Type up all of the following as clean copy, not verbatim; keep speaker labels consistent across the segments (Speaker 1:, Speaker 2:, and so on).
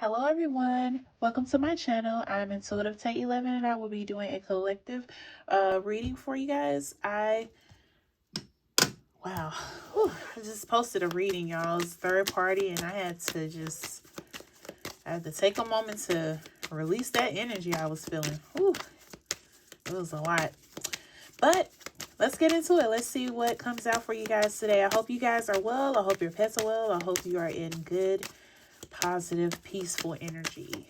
Speaker 1: Hello everyone, welcome to my channel. I'm Intuitive Tay 11 and I will be doing a collective reading for you guys. Wow, I just posted a reading, y'all. It's third party and I had to take a moment to release that energy I was feeling. Whew, it was a lot, but let's get into it. Let's see what comes out for you guys today. I hope you guys are well. I hope your pets are well. I hope you are in good, positive, peaceful energy.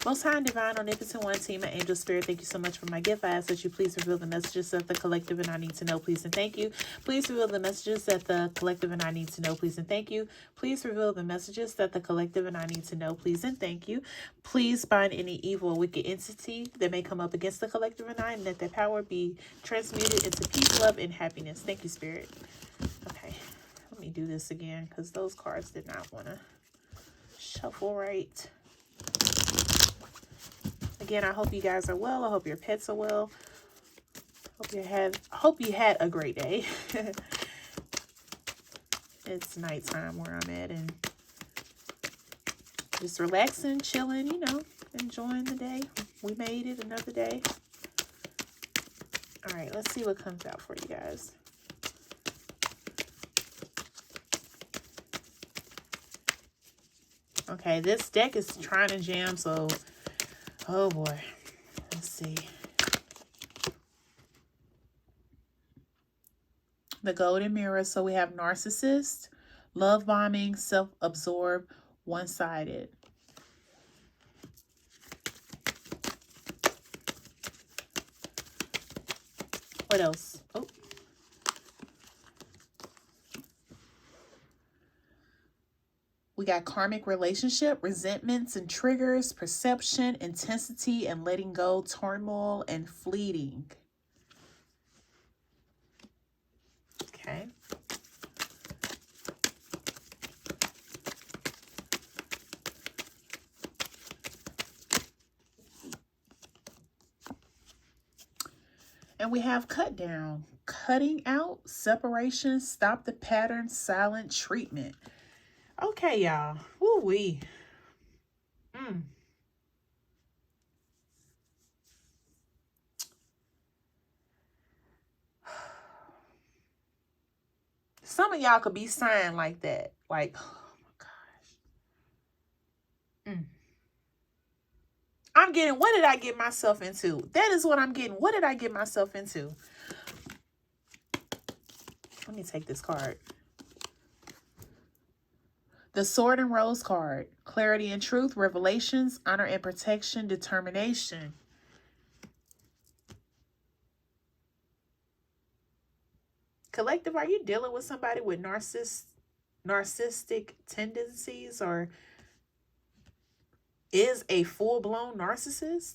Speaker 1: Most High and Divine, Omnipotent One, Team, and Angel Spirit, thank you so much for my gift. I ask that you please reveal the messages that the collective and I need to know, please and thank you. Please reveal the messages that the collective and I need to know, please and thank you. Please reveal the messages that the collective and I need to know, please and thank you. Please bind any evil or wicked entity that may come up against the collective and I, and let their power be transmuted into peace, love, and happiness. Thank you, Spirit. Okay, let me do this again because those cards did not want to shuffle right. Again, I hope you guys are well. I hope your pets are well. Hope you had a great day. It's nighttime where I'm at and just relaxing, chilling, enjoying the day. We made it another day. All right, let's see what comes out for you guys. Okay, this deck is trying to jam, so oh boy. Let's see. The Golden Mirror. So we have narcissist, love bombing, self-absorbed, one-sided. What else? Oh. We got karmic relationship, resentments and triggers, perception, intensity, and letting go, turmoil, and fleeting. Okay. And we have cut down, cutting out, separation, stop the pattern, silent treatment. Okay, y'all. Woo-wee. Some of y'all could be signed like that. Like, oh my gosh. I'm getting, what did I get myself into? That is what I'm getting. What did I get myself into? Let me take this card. The Sword and Rose card. Clarity and truth, revelations, honor and protection, determination. Collective, are you dealing with somebody with narcissistic tendencies, or is a full-blown narcissist?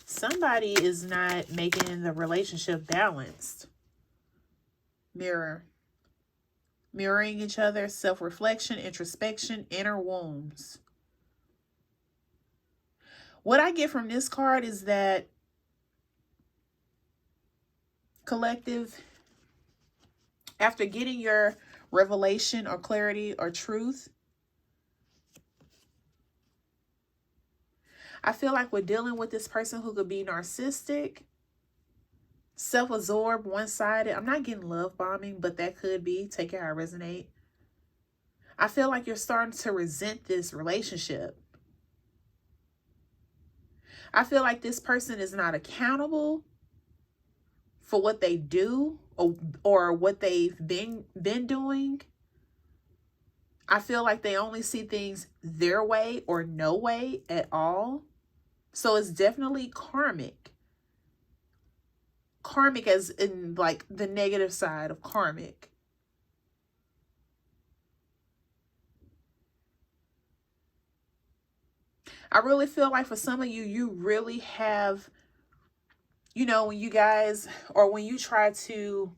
Speaker 1: Somebody is not making the relationship balanced. Mirror. Mirroring each other, self-reflection, introspection, inner wounds. What I get from this card is that, collective, after getting your revelation or clarity or truth, I feel like we're dealing with this person who could be narcissistic, self-absorbed, one-sided. I'm not getting love bombing, but that could be. Take it how it resonate. I feel like you're starting to resent this relationship. I feel like this person is not accountable for what they do or what they've been doing. I feel like they only see things their way or no way at all. So it's definitely karmic. Karmic as in like the negative side of karmic. I really feel like for some of you, you really have, when you guys, or when you try to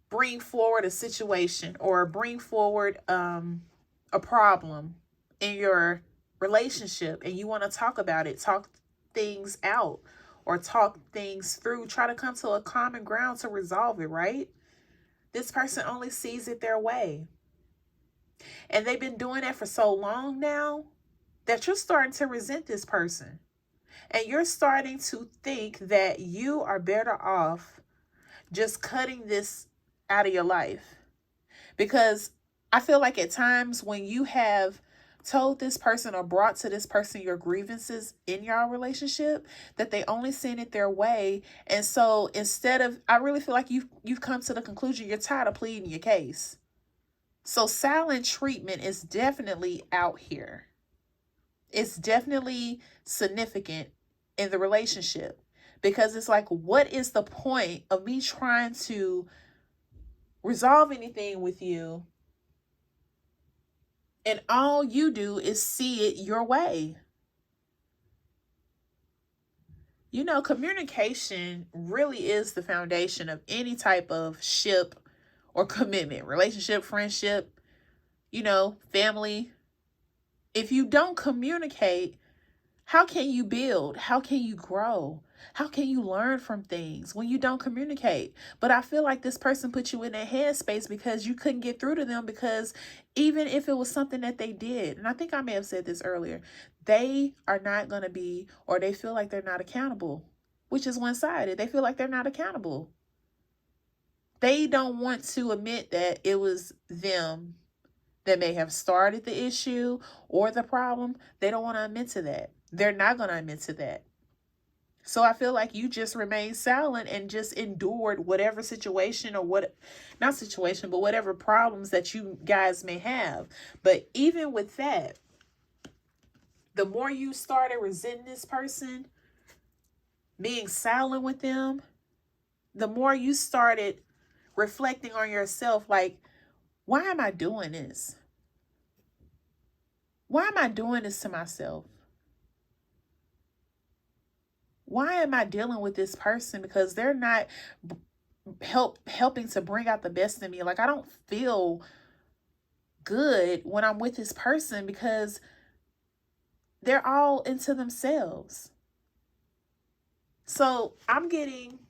Speaker 1: bring forward a situation or bring forward a problem in your relationship and you want to talk about it, talk things out, or talk things through, try to come to a common ground to resolve it, right? This person only sees it their way. And they've been doing that for so long now that you're starting to resent this person. And you're starting to think that you are better off just cutting this out of your life. Because I feel like at times when you have told this person or brought to this person your grievances in your relationship, that they only seen it their way. And so instead of, I really feel like you've come to the conclusion you're tired of pleading your case. So silent treatment is definitely out here. It's definitely significant in the relationship, because it's like, what is the point of me trying to resolve anything with you and all you do is see it your way? You know, communication really is the foundation of any type of ship or commitment, relationship, friendship, you know, family. If you don't communicate, how can you build? How can you grow? How can you learn from things when you don't communicate? But I feel like this person put you in that headspace because you couldn't get through to them, because even if it was something that they did, and I think I may have said this earlier, they are not going to be, or they feel like they're not accountable, which is one-sided. They feel like they're not accountable. They don't want to admit that it was them that may have started the issue or the problem. They don't want to admit to that. They're not going to admit to that. So I feel like you just remained silent and just endured whatever situation or not situation, but whatever problems that you guys may have. But even with that, the more you started resenting this person, being silent with them, the more you started reflecting on yourself, like, why am I doing this? Why am I doing this to myself? Why am I dealing with this person? Because they're not helping to bring out the best in me. Like, I don't feel good when I'm with this person because they're all into themselves. So I'm getting,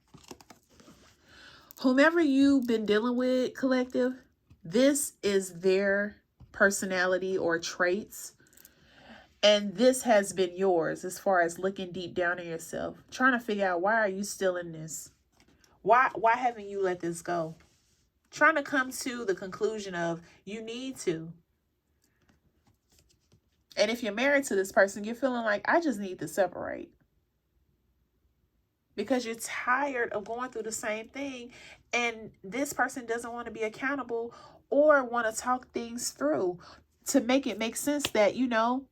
Speaker 1: whomever you've been dealing with, collective, this is their personality or traits. And this has been yours as far as looking deep down in yourself, trying to figure out, why are you still in this? Why haven't you let this go? Trying to come to the conclusion of you need to. And if you're married to this person, you're feeling like, I just need to separate. Because you're tired of going through the same thing. And this person doesn't want to be accountable or want to talk things through to make it make sense that, you know,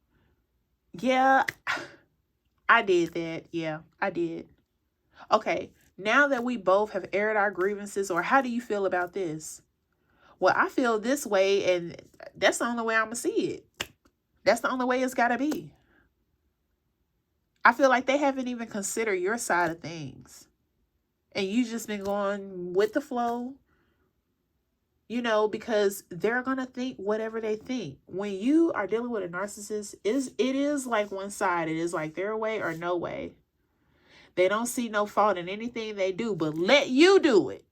Speaker 1: yeah, I did that. Yeah, I did. Okay, now that we both have aired our grievances, or how do you feel about this? Well, I feel this way, and that's the only way I'm going to see it. That's the only way it's got to be. I feel like they haven't even considered your side of things. And you just been going with the flow, you know, because they're going to think whatever they think. When you are dealing with a narcissist, it is like one side. It is like their way or no way. They don't see no fault in anything they do, but let you do it.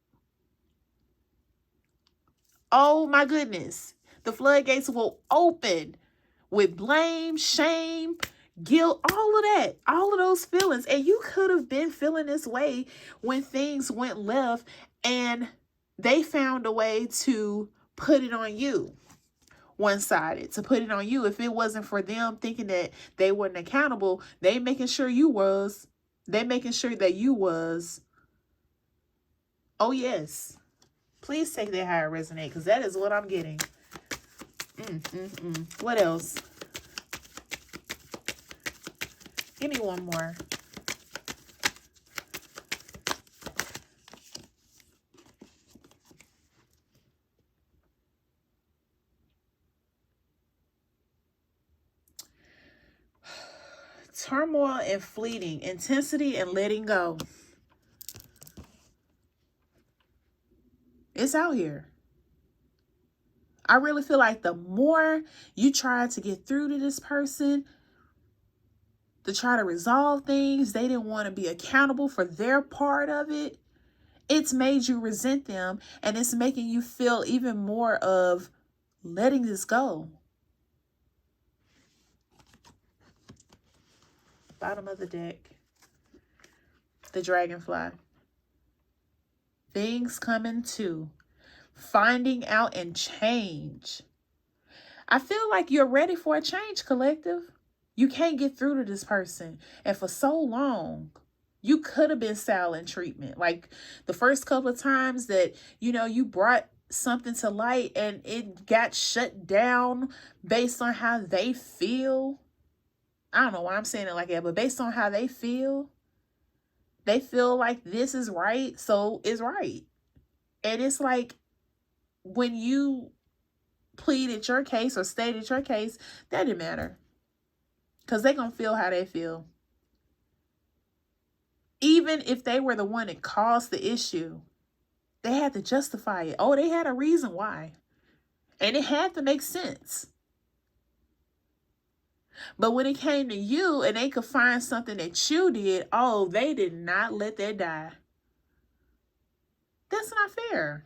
Speaker 1: Oh my goodness. The floodgates will open with blame, shame, guilt, all of that, all of those feelings. And you could have been feeling this way when things went left and they found a way to put it on you, one-sided, to put it on you. If it wasn't for them thinking that they weren't accountable, they making sure you was. They making sure that you was. Oh, yes. Please take that how it resonate, because that is what I'm getting. What else? Give me one more. Turmoil and fleeting, intensity and letting go. It's out here. I really feel like the more you try to get through to this person, to try to resolve things. They didn't want to be accountable for their part of it. It's made you resent them, and it's making you feel even more of letting this go. Bottom of the deck. The dragonfly. Things coming to. Finding out and change. I feel like you're ready for a change, collective. You can't get through to this person. And for so long, you could have been silent treatment. Like the first couple of times that, you brought something to light and it got shut down based on how they feel. I don't know why I'm saying it like that, but based on how they feel like this is right, so it's right. And it's like when you pleaded your case or stated your case, that didn't matter. Because they're going to feel how they feel. Even if they were the one that caused the issue, they had to justify it. Oh, they had a reason why. And it had to make sense. But when it came to you and they could find something that you did, oh, they did not let that die. That's not fair.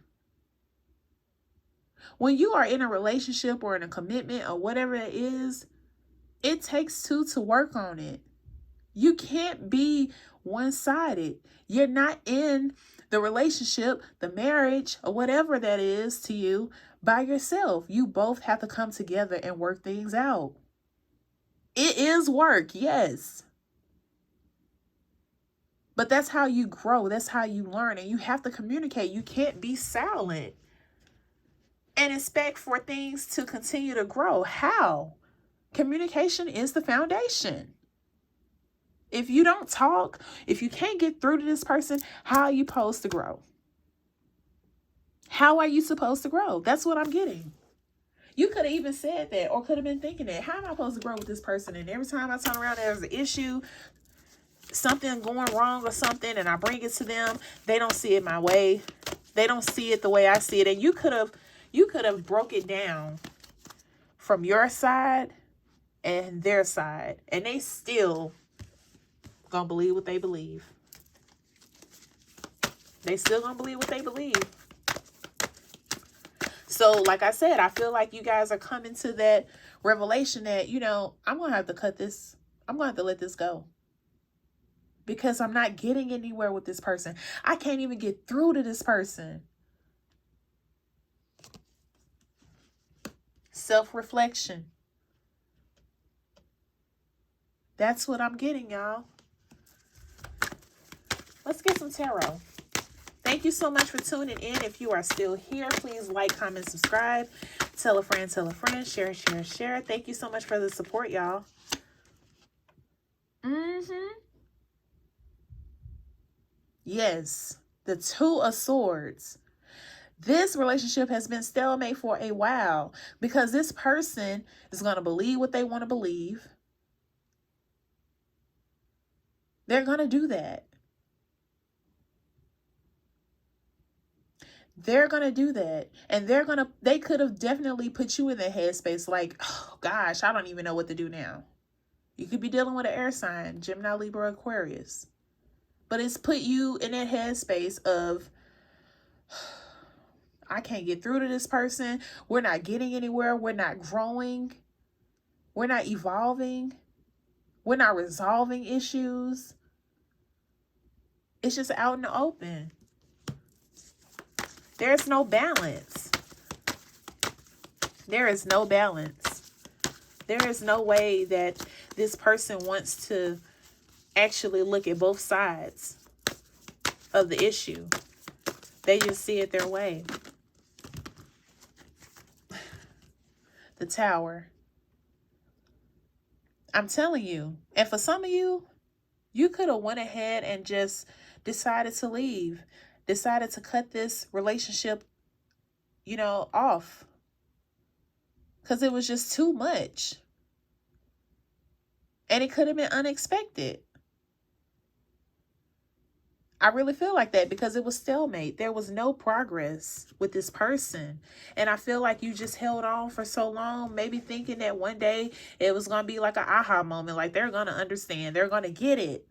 Speaker 1: When you are in a relationship or in a commitment or whatever it is, it takes two to work on it. You can't be one-sided. You're not in the relationship, the marriage, or whatever that is to you by yourself. You both have to come together and work things out. It is work, yes. But that's how you grow. That's how you learn. And you have to communicate. You can't be silent and expect for things to continue to grow. How? Communication is the foundation. If you don't talk, if you can't get through to this person, how are you supposed to grow? How are you supposed to grow? That's what I'm getting. You could have even said that or could have been thinking that. How am I supposed to grow with this person? And every time I turn around, there's an issue, something going wrong or something, and I bring it to them. They don't see it my way. They don't see it the way I see it. And you could have broke it down from your side and their side, and they still gonna believe what they believe. They still gonna believe what they believe. So like I said, I feel like you guys are coming to that revelation that, I'm gonna have to cut this. I'm gonna have to let this go. Because I'm not getting anywhere with this person. I can't even get through to this person. Self-reflection. That's what I'm getting, y'all. Let's get some tarot. Thank you so much for tuning in. If you are still here, please like, comment, subscribe. Tell a friend, share, share, share. Thank you so much for the support, y'all. Yes, the Two of Swords. This relationship has been stalemate for a while because this person is going to believe what they want to believe. They're going to do that. They're going to do that. And they could have definitely put you in the headspace like, oh gosh, I don't even know what to do now. You could be dealing with an air sign, Gemini, Libra, Aquarius. But it's put you in that headspace of, I can't get through to this person. We're not getting anywhere. We're not growing. We're not evolving. We're not resolving issues. It's just out in the open. There's no balance. There is no balance. There is no way that this person wants to actually look at both sides of the issue. They just see it their way. The Tower. I'm telling you. And for some of you, you could have went ahead and just decided to leave. Decided to cut this relationship, off. Because it was just too much. And it could have been unexpected. I really feel like that because it was stalemate. There was no progress with this person. And I feel like you just held on for so long, maybe thinking that one day it was going to be like an aha moment. Like they're going to understand. They're going to get it.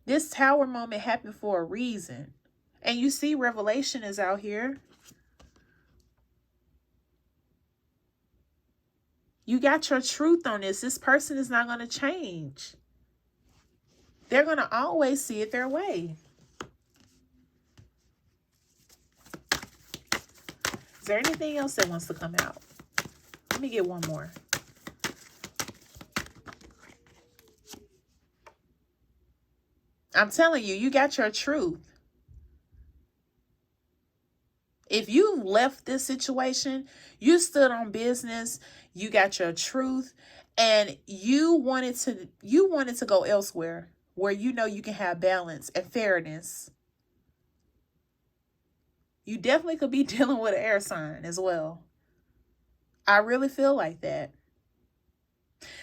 Speaker 1: This tower moment happened for a reason. And you see revelation is out here. You got your truth on this. This person is not going to change. They're going to always see it their way. Is there anything else that wants to come out? Let me get one more. I'm telling you, you got your truth. If you left this situation, you stood on business, you got your truth, and you wanted to go elsewhere where you know you can have balance and fairness. You definitely could be dealing with an air sign as well. I really feel like that.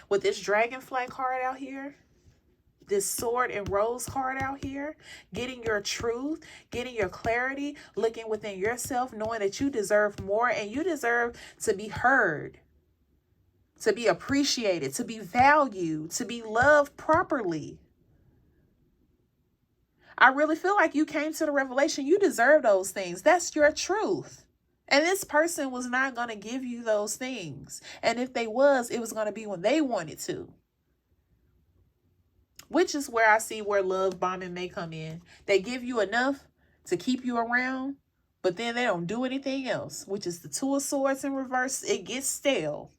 Speaker 1: With this dragonfly card out here, this sword and rose card out here, getting your truth, getting your clarity, looking within yourself, knowing that you deserve more and you deserve to be heard, to be appreciated, to be valued, to be loved properly. I really feel like you came to the revelation. You deserve those things. That's your truth. And this person was not going to give you those things. And if they was, it was going to be when they wanted to. Which is where I see where love bombing may come in. They give you enough to keep you around, but then they don't do anything else, which is the Two of Swords in reverse. It gets stale.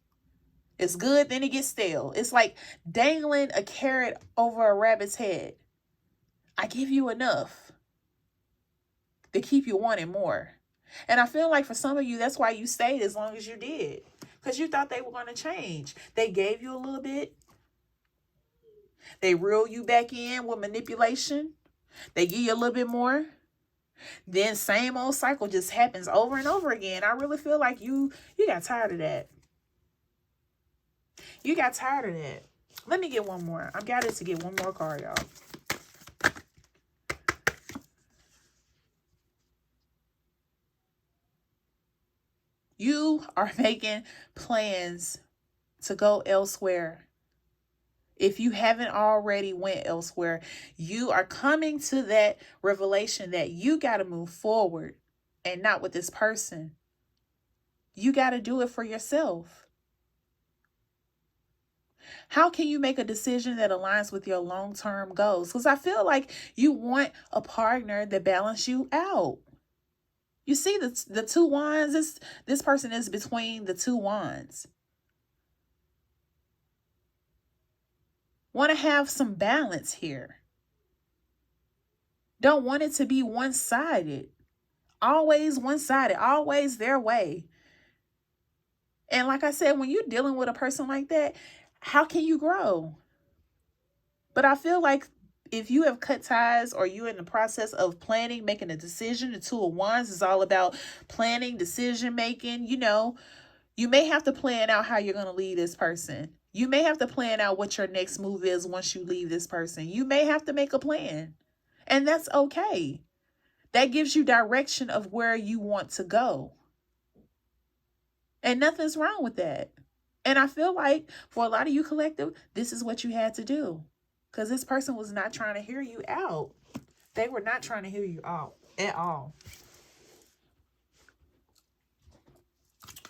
Speaker 1: It's good, then it gets stale. It's like dangling a carrot over a rabbit's head. I give you enough to keep you wanting more. And I feel like for some of you, that's why you stayed as long as you did. Because you thought they were going to change. They gave you a little bit. They reel you back in with manipulation. They give you a little bit more. Then same old cycle just happens over and over again. I really feel like you got tired of that. You got tired of that. Let me get one more. I've got it to get one more card, y'all. You are making plans to go elsewhere. If you haven't already went elsewhere, you are coming to that revelation that you got to move forward and not with this person. You got to do it for yourself. How can you make a decision that aligns with your long-term goals? Because I feel like you want a partner that balances you out. You see the two wands, this person is between the two wands. Want to have some balance here. Don't want it to be one-sided. Always one-sided, always their way. And like I said, when you're dealing with a person like that, how can you grow? But I feel like if you have cut ties or you're in the process of planning, making a decision, the Two of Wands is all about planning, decision making. You know, you may have to plan out how you're going to leave this person. You may have to plan out what your next move is once you leave this person. You may have to make a plan. And that's okay. That gives you direction of where you want to go. And nothing's wrong with that. And I feel like for a lot of you collective, this is what you had to do. Because this person was not trying to hear you out. They were not trying to hear you out at all.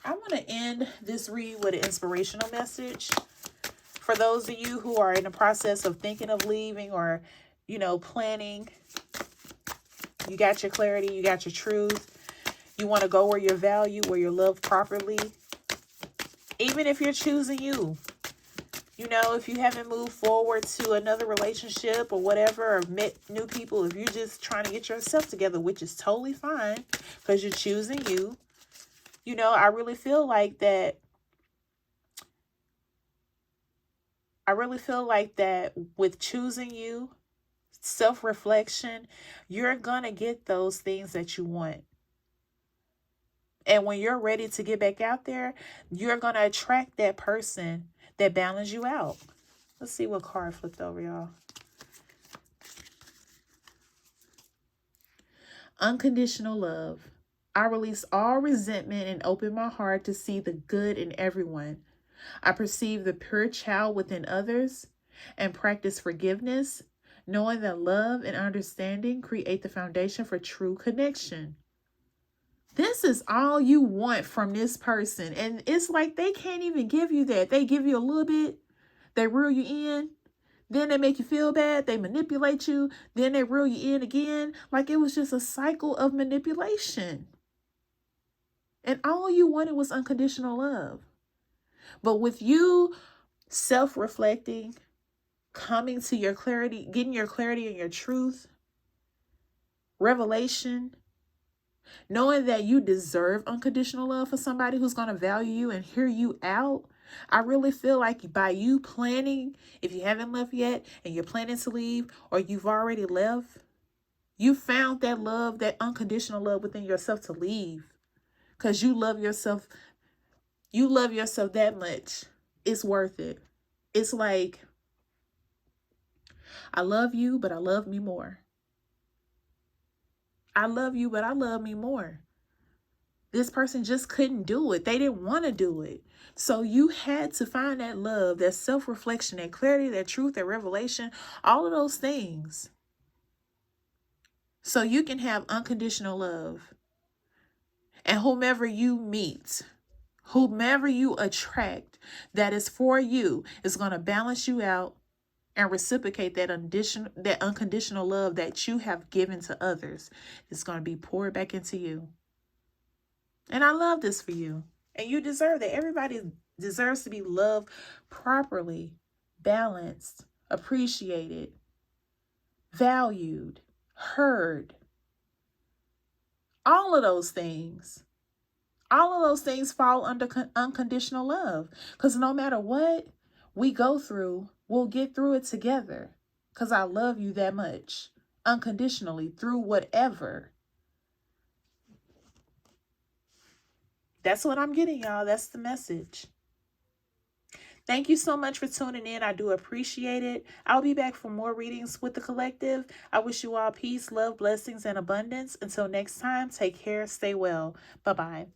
Speaker 1: I want to end this read with an inspirational message. For those of you who are in the process of thinking of leaving or, you know, planning. You got your clarity. You got your truth. You want to go where you're valued, where you're loved properly. Even if you're choosing you. You know, if you haven't moved forward to another relationship or whatever, or met new people, if you're just trying to get yourself together, which is totally fine because you're choosing you. You know, I really feel like that. With choosing you, self-reflection, you're going to get those things that you want. And when you're ready to get back out there, you're going to attract that person that balances you out. Let's see what card flipped over, y'all. Unconditional love. I release all resentment and open my heart to see the good in everyone. I perceive the pure child within others and practice forgiveness, knowing that love and understanding create the foundation for true connection. This is all you want from this person. And it's like they can't even give you that. They give you a little bit, they reel you in, then they make you feel bad, they manipulate you, then they reel you in again. Like it was just a cycle of manipulation. And all you wanted was unconditional love. But with you self-reflecting, coming to your clarity, getting your clarity and your truth, revelation, knowing that you deserve unconditional love for somebody who's going to value you and hear you out. I really feel like by you planning, if you haven't left yet and you're planning to leave or you've already left, you found that love, that unconditional love within yourself to leave because you love yourself. You love yourself that much. It's worth it. It's like, I love you, but I love me more. I love you, but I love me more. This person just couldn't do it. They didn't want to do it. So you had to find that love, that self-reflection, that clarity, that truth, that revelation, all of those things. So you can have unconditional love. And whomever you meet, whomever you attract, that is for you, is going to balance you out and reciprocate that unconditional love that you have given to others. It's going to be poured back into you. And I love this for you. And you deserve that. Everybody deserves to be loved properly, balanced, appreciated, valued, heard. All of those things. All of those things fall under unconditional love. Because no matter what we go through, we'll get through it together. Because I love you that much. Unconditionally, through whatever. That's what I'm getting, y'all. That's the message. Thank you so much for tuning in. I do appreciate it. I'll be back for more readings with the collective. I wish you all peace, love, blessings, and abundance. Until next time, take care. Stay well. Bye-bye.